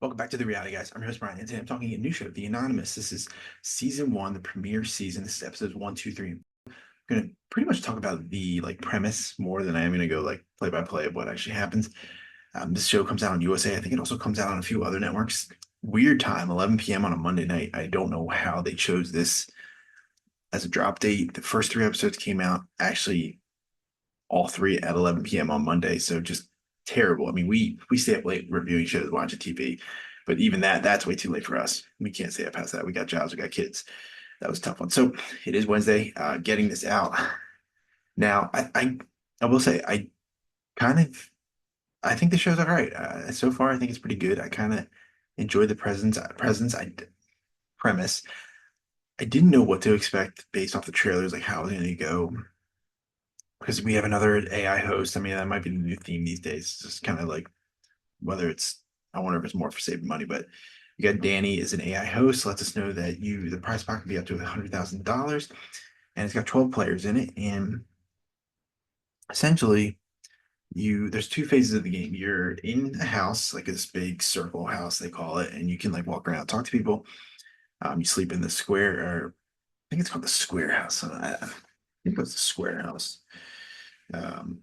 Welcome back to the Reality Guys. I'm your host Brian, and today I'm talking a new show, The Anonymous. This is season one, the premiere season. This is episodes one, two, three. I'm gonna pretty much talk about the premise more than I am gonna go play by play of what actually happens. This show comes out on USA. I think it also comes out on a few other networks. Weird time, 11 p.m. on a Monday night. I don't know how they chose this as a drop date. The first three episodes came out actually all three at 11 p.m. on Monday. So just terrible. I mean, we stay up late reviewing shows, watching TV, but even that's way too late for us. We can't stay up past that. We got jobs, we got kids. That was a tough one. So it is Wednesday. Getting this out now. I will say kind of I think the show's all right. So far, I think it's pretty good. I kind of enjoy the premise. I didn't know what to expect based off the trailers, like how it was going to go because we have another AI host. I mean, that might be the new theme these days. It's just kind of like whether it's, I wonder if it's more for saving money, but you got Danny is an AI host, lets us know that the prize pack can be up to $100,000 and it's got 12 players in it. And essentially there's two phases of the game. You're in a house, like this big circle house, they call it, and you can like walk around, talk to people. You sleep in the square, or I think it's called the square house. I think it's the square house. Um,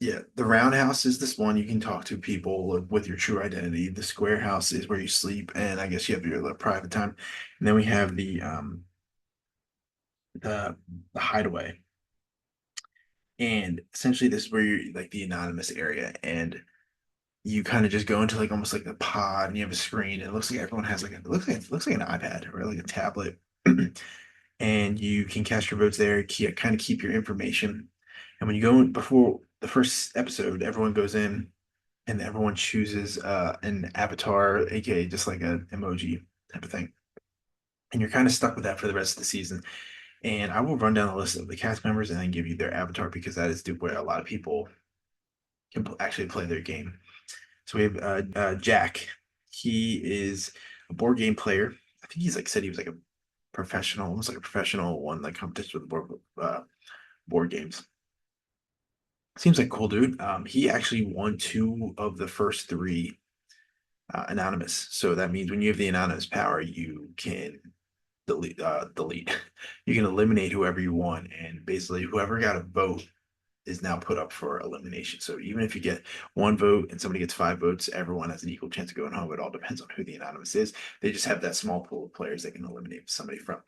Yeah, the roundhouse is this one you can talk to people with your true identity. The square house is where you sleep, and I guess you have your little private time. And then we have the the hideaway, and essentially this is where you're like the anonymous area, and you kind of just go into like almost like a pod, and you have a screen. And it looks like everyone has it looks like an iPad or like a tablet, and you can cast your votes there. Kind of keep your information, and when you go in before the first episode, everyone goes in and everyone chooses an avatar, aka just like an emoji type of thing. And you're kind of stuck with that for the rest of the season. And I will run down the list of the cast members and then give you their avatar because that is where a lot of people can actually play their game. So we have Jack. He is a board game player. I think he's like said he was like a professional, almost like a professional one, like competition with board games. Seems like a cool dude. He actually won two of the first three anonymous. So that means when you have the anonymous power, you can delete. You can eliminate whoever you want, and basically whoever got a vote is now put up for elimination. So even if you get one vote and somebody gets five votes, everyone has an equal chance of going home. It all depends on who the anonymous is. They just have that small pool of players they can eliminate somebody from.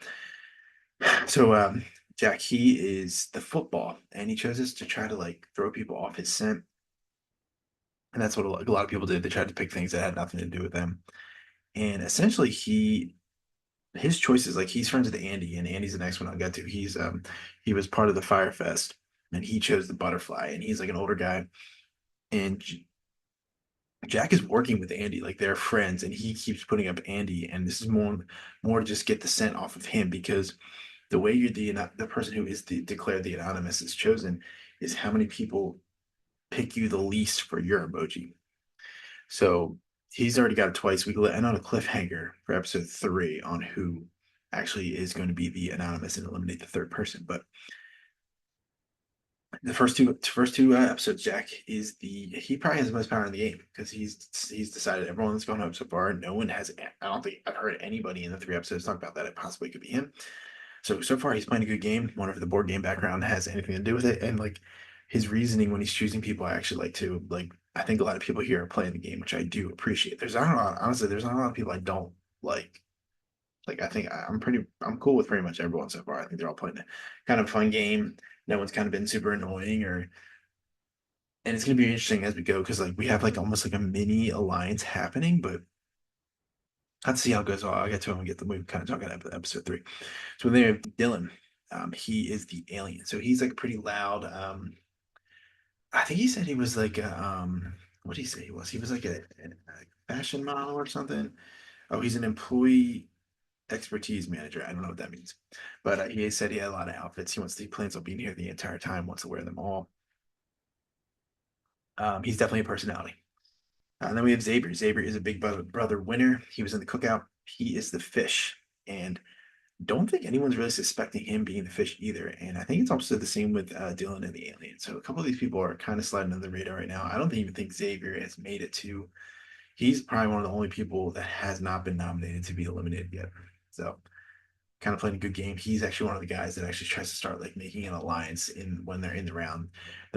So Jack, he is the football, and he chose us to try to like throw people off his scent. And that's what a lot of people did. They tried to pick things that had nothing to do with them. And essentially, his choices, like he's friends with Andy, and Andy's the next one I'll get to. He was part of the Fire Fest, and he chose the butterfly, and he's like an older guy. And Jack is working with Andy, like they're friends, and he keeps putting up Andy. And this is more to just get the scent off of him because the way you're the person who is declared the anonymous is chosen is how many people pick you the least for your emoji. So he's already got it twice. We end on a cliffhanger for episode three on who actually is going to be the anonymous and eliminate the third person. But the first two episodes, Jack is he probably has the most power in the game because he's decided everyone that's gone home so far. No one has. I don't think I've heard anybody in the three episodes talk about that. It possibly could be him. So far he's playing a good game. Wonder if the board game background has anything to do with it. And like his reasoning when he's choosing people, I actually like too. Like I think a lot of people here are playing the game, which I do appreciate. There's not a lot, honestly, there's not a lot of people I don't like. Like I think I'm cool with pretty much everyone so far. I think they're all playing a kind of fun game. No one's kind of been super annoying or and it's gonna be interesting as we go because like we have like almost like a mini alliance happening, but let's see how it goes. I'll get to him and get the movie kind of talking about episode three. So there, Dylan, he is the alien. So he's like pretty loud. I think he said he was like what did he say he was? He was like a fashion model or something. Oh, he's an employee expertise manager. I don't know what that means, but he said he had a lot of outfits. He plans on being here the entire time. Wants to wear them all. He's definitely a personality. And then we have Xavier. Xavier is a Big Brother winner. He was in the cookout. He is the fish, and don't think anyone's really suspecting him being the fish either. And I think it's also the same with Dylan and the alien. So a couple of these people are kind of sliding under the radar right now. I don't even think Xavier has made it to He's probably one of the only people that has not been nominated to be eliminated yet. So kind of playing a good game. He's actually one of the guys that actually tries to start like making an alliance in when they're in the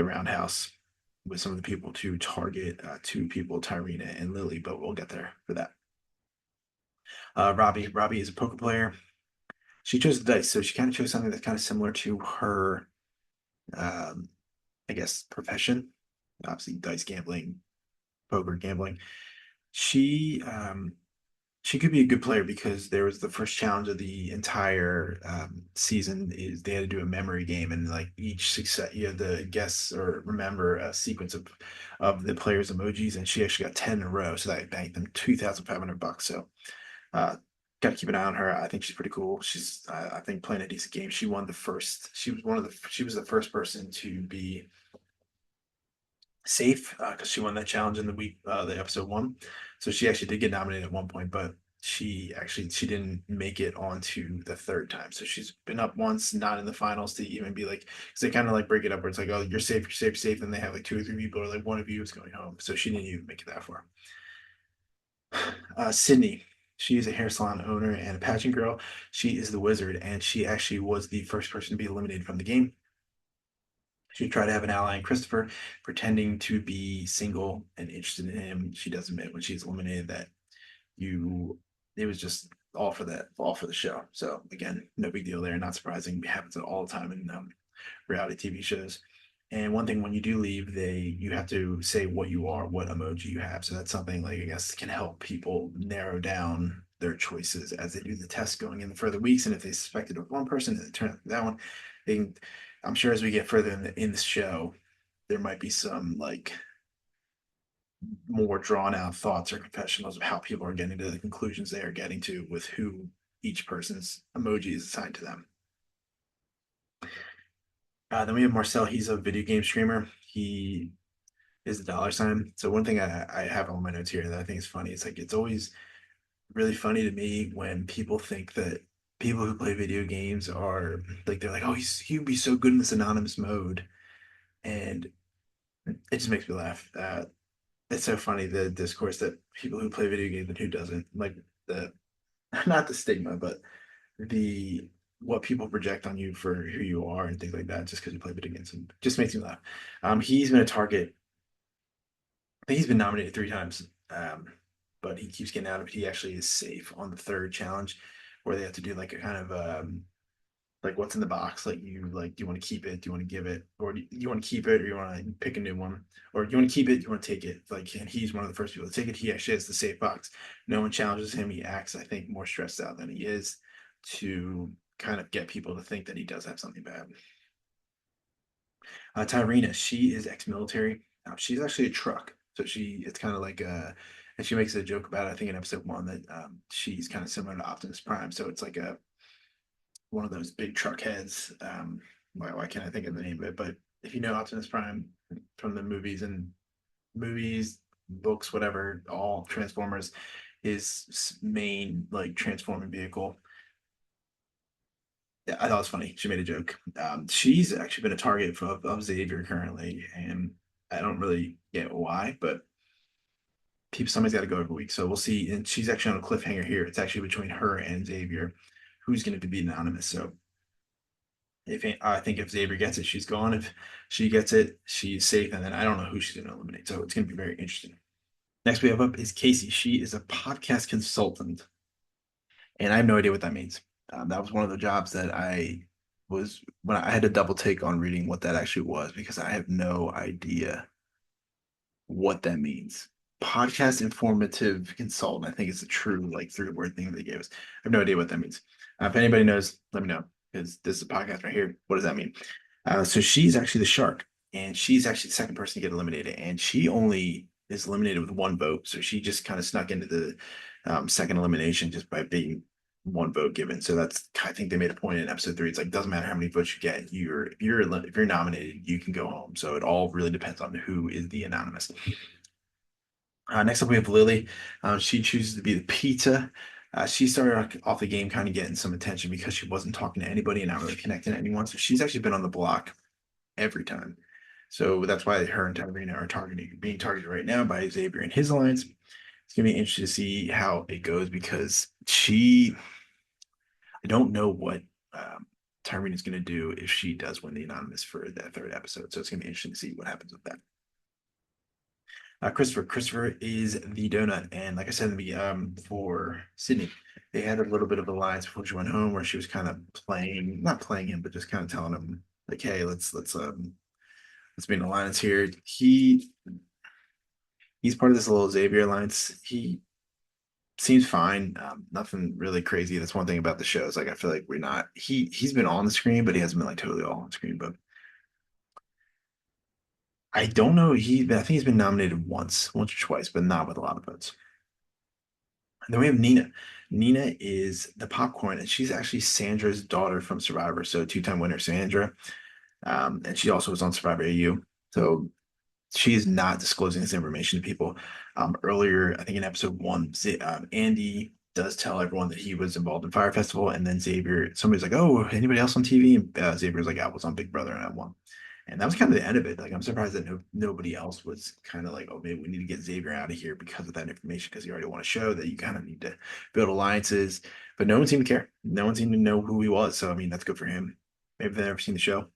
roundhouse with some of the people to target two people, Tyrina and Lily. But we'll get there for that. Robbie is a poker player. She chose the dice, so she kind of chose something that's kind of similar to her, um, I guess, profession. Obviously, dice gambling, poker gambling. She she could be a good player because there was the first challenge of the entire season is they had to do a memory game and like each success you had to guess or remember a sequence of the players' emojis and she actually got 10 in a row so that banked them $2,500. So uh got to keep an eye on her. I think she's pretty cool. She's I think playing a decent game. She won the first. She was the first person to be safe because she won that challenge in the episode one. So she actually did get nominated at one point, but she didn't make it onto the third time. So she's been up once, not in the finals to even be like because they kind of like break it up where it's like, oh, you're safe, you're safe, you're safe, and they have like two or three people or like one of you is going home. So she didn't even make it that far. Sydney. She is a hair salon owner and a pageant girl. She is the wizard, and she actually was the first person to be eliminated from the game. She tried to have an ally in Christopher, pretending to be single and interested in him. She does admit when she's eliminated that you it was just all for the show. So again, no big deal there. Not surprising. It happens all the time in reality TV shows. And one thing when you do leave, you have to say what you are, what emoji you have. So that's something like I guess can help people narrow down their choices as they do the test going in the further weeks. And if they suspected of one person and it turned out that one, they can, I'm sure as we get further in the show, there might be some like more drawn out thoughts or confessionals of how people are getting to the conclusions they are getting to with who each person's emoji is assigned to them. Then we have Marcel. He's a video game streamer. He is the dollar sign. So one thing I have on my notes here that I think is funny is like it's always really funny to me when people think that people who play video games are like they're like, oh, he'd be so good in this anonymous mode, and it just makes me laugh. It's so funny the discourse that people who play video games and who doesn't like the not the stigma, but the what people project on you for who you are and things like that just because you play video games and just makes me laugh. He's been a target. I think he's been nominated three times, but he keeps getting out of it. He actually is safe on the third challenge where they have to do like a kind of like what's in the box like do you want to keep it, do you want to give it, or do you want to keep it or you want to pick a new one, or do you want to keep it, do you want to take it, like, and he's one of the first people to take it. He actually has the safe box. No one challenges him. He acts I think more stressed out than he is to kind of get people to think that he does have something bad. Tyrina, she is ex-military. She's actually a truck, so it's kind of like and she makes a joke about it, I think in episode one that she's kind of similar to Optimus Prime, so it's like a one of those big truck heads. Why can't I think of the name of it? But if you know Optimus Prime from the movies, books, whatever, all Transformers, his main like transforming vehicle. Yeah, I thought it was funny. She made a joke. She's actually been a target of Xavier currently, and I don't really get why, but people somebody's got to go every week. So we'll see. And she's actually on a cliffhanger here. It's actually between her and Xavier, who's going to be anonymous. So if I think if Xavier gets it, she's gone. If she gets it, she's safe. And then I don't know who she's going to eliminate. So it's going to be very interesting. Next we have up is Casey. She is a podcast consultant, and I have no idea what that means. That was one of the jobs that I was when I had to double take on reading what that actually was because I have no idea what that means. Podcast informative consultant. I think it's a true like three-word thing they gave us. I have no idea what that means. If anybody knows, let me know because this is a podcast right here. What does that mean? So she's actually the shark, and she's actually the second person to get eliminated, and she only is eliminated with one vote. So she just kind of snuck into the second elimination just by being one vote given. So that's I think they made a point in episode three. It's like doesn't matter how many votes you get, if you're nominated, you can go home. So it all really depends on who is the anonymous. Next up, we have Lily. She chooses to be the pizza. She started off the game kind of getting some attention because she wasn't talking to anybody and not really connecting to anyone. So she's actually been on the block every time. So that's why her and Taverna are being targeted right now by Xavier and his alliance. It's gonna be interesting to see how it goes because I don't know what um, Tyrene is gonna do if she does win the anonymous for that third episode. So it's gonna be interesting to see what happens with that. Christopher is the donut, and like I said in the for Sydney, they had a little bit of alliance before she went home, where she was kind of playing, not playing him, but just kind of telling him like, "Hey, let's be in alliance here." He's part of this little Xavier alliance. He seems fine. Nothing really crazy. That's one thing about the show is like I feel like we're not. He's been on the screen, but he hasn't been like totally all on screen. But I don't know. I think he's been nominated once or twice, but not with a lot of votes. And then we have Nina. Nina is the popcorn, and she's actually Sandra's daughter from Survivor. So two-time winner Sandra, and she also was on Survivor AU. So she is not disclosing this information to people. Earlier, I think in episode one, Andy does tell everyone that he was involved in Fire Festival, and then Xavier, somebody's like, "Oh, anybody else on TV?" And Xavier's like, "I was on Big Brother and I won." And that was kind of the end of it. Like, I'm surprised that nobody else was kind of like, "Oh, maybe we need to get Xavier out of here because of that information," because you already want to show that you kind of need to build alliances. But no one seemed to care. No one seemed to know who he was. So I mean, that's good for him. Maybe they've never seen the show.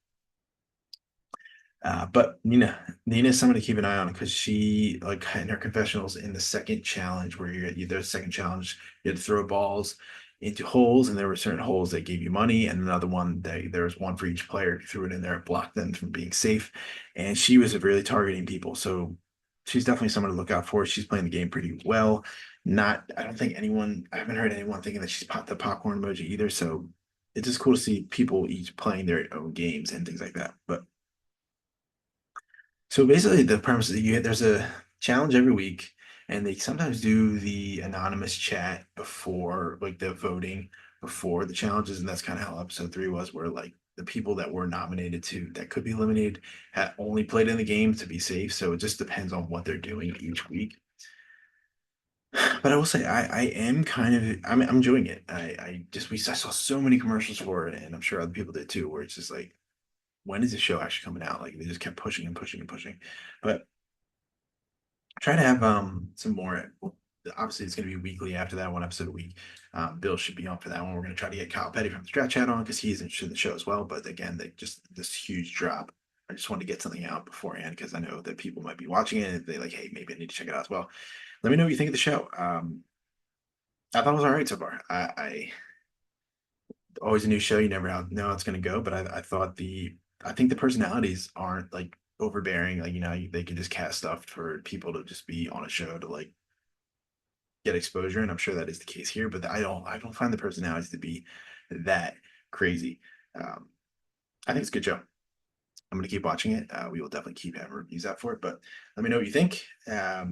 But Nina is someone to keep an eye on because she, like in her confessionals in the second challenge, where there's second challenge, you had to throw balls into holes, and there were certain holes that gave you money, and another one that there was one for each player who threw it in there, blocked them from being safe. And she was really targeting people. So she's definitely someone to look out for. She's playing the game pretty well. I don't think I haven't heard anyone thinking that she's popped the popcorn emoji either. So it's just cool to see people each playing their own games and things like that. But so basically, the premise is there's a challenge every week, and they sometimes do the anonymous chat before, like the voting before the challenges, and that's kind of how episode three was, where like the people that were nominated to that could be eliminated had only played in the game to be safe. So it just depends on what they're doing each week. But I will say I am kind of I'm enjoying it. I saw so many commercials for it, and I'm sure other people did too, where it's just like, when is the show actually coming out? Like they just kept pushing and pushing and pushing. But try to have some more. Well, obviously, it's going to be weekly after that, one episode a week. Bill should be on for that one. We're going to try to get Kyle Petty from the Strat Chat on because he's interested in the show as well. But again, they just this huge drop. I just wanted to get something out beforehand because I know that people might be watching it and they like, hey, maybe I need to check it out as well. Let me know what you think of the show. I thought it was all right so far. I always a new show. You never know how it's going to go, but I think the personalities aren't like overbearing. Like they can just cast stuff for people to just be on a show to like get exposure, and I'm sure that is the case here. But I don't find the personalities to be that crazy. Um, I think it's a good show. I'm gonna keep watching it. We will definitely keep having reviews out for it. But let me know what you think. I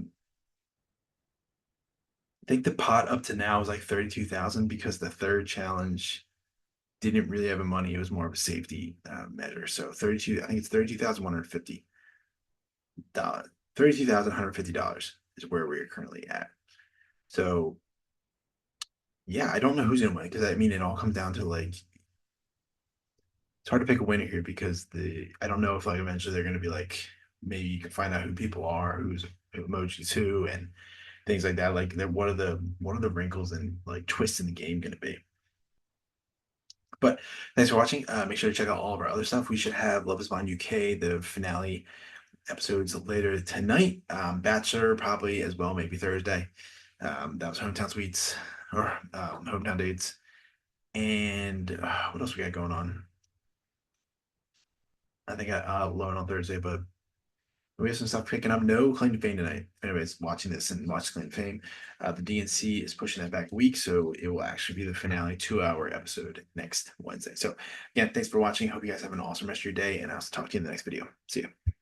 think the pot up to now is like 32,000 because the third challenge didn't really have a money. It was more of a safety measure. So 32, I think it's $32,150. $32,150 is where we are currently at. So yeah, I don't know who's gonna win because I mean it all comes down to like it's hard to pick a winner here because the I don't know if like eventually they're gonna be like maybe you can find out who people are, who's emojis who, and things like that. Like what are the wrinkles and like twists in the game gonna be? But thanks for watching. Make sure to check out all of our other stuff. We should have Love Is Blind UK, the finale episodes later tonight. Bachelor probably as well, maybe Thursday. That was Hometown Suites or Hometown Dates. And what else we got going on? I think I load on Thursday, but we have some stuff picking up. No Claim to Fame tonight. If anybody's watching this and watch Claim to Fame, the DNC is pushing that back a week, so it will actually be the finale 2 hour episode next Wednesday. So again, thanks for watching. Hope you guys have an awesome rest of your day, and I'll talk to you in the next video. See you.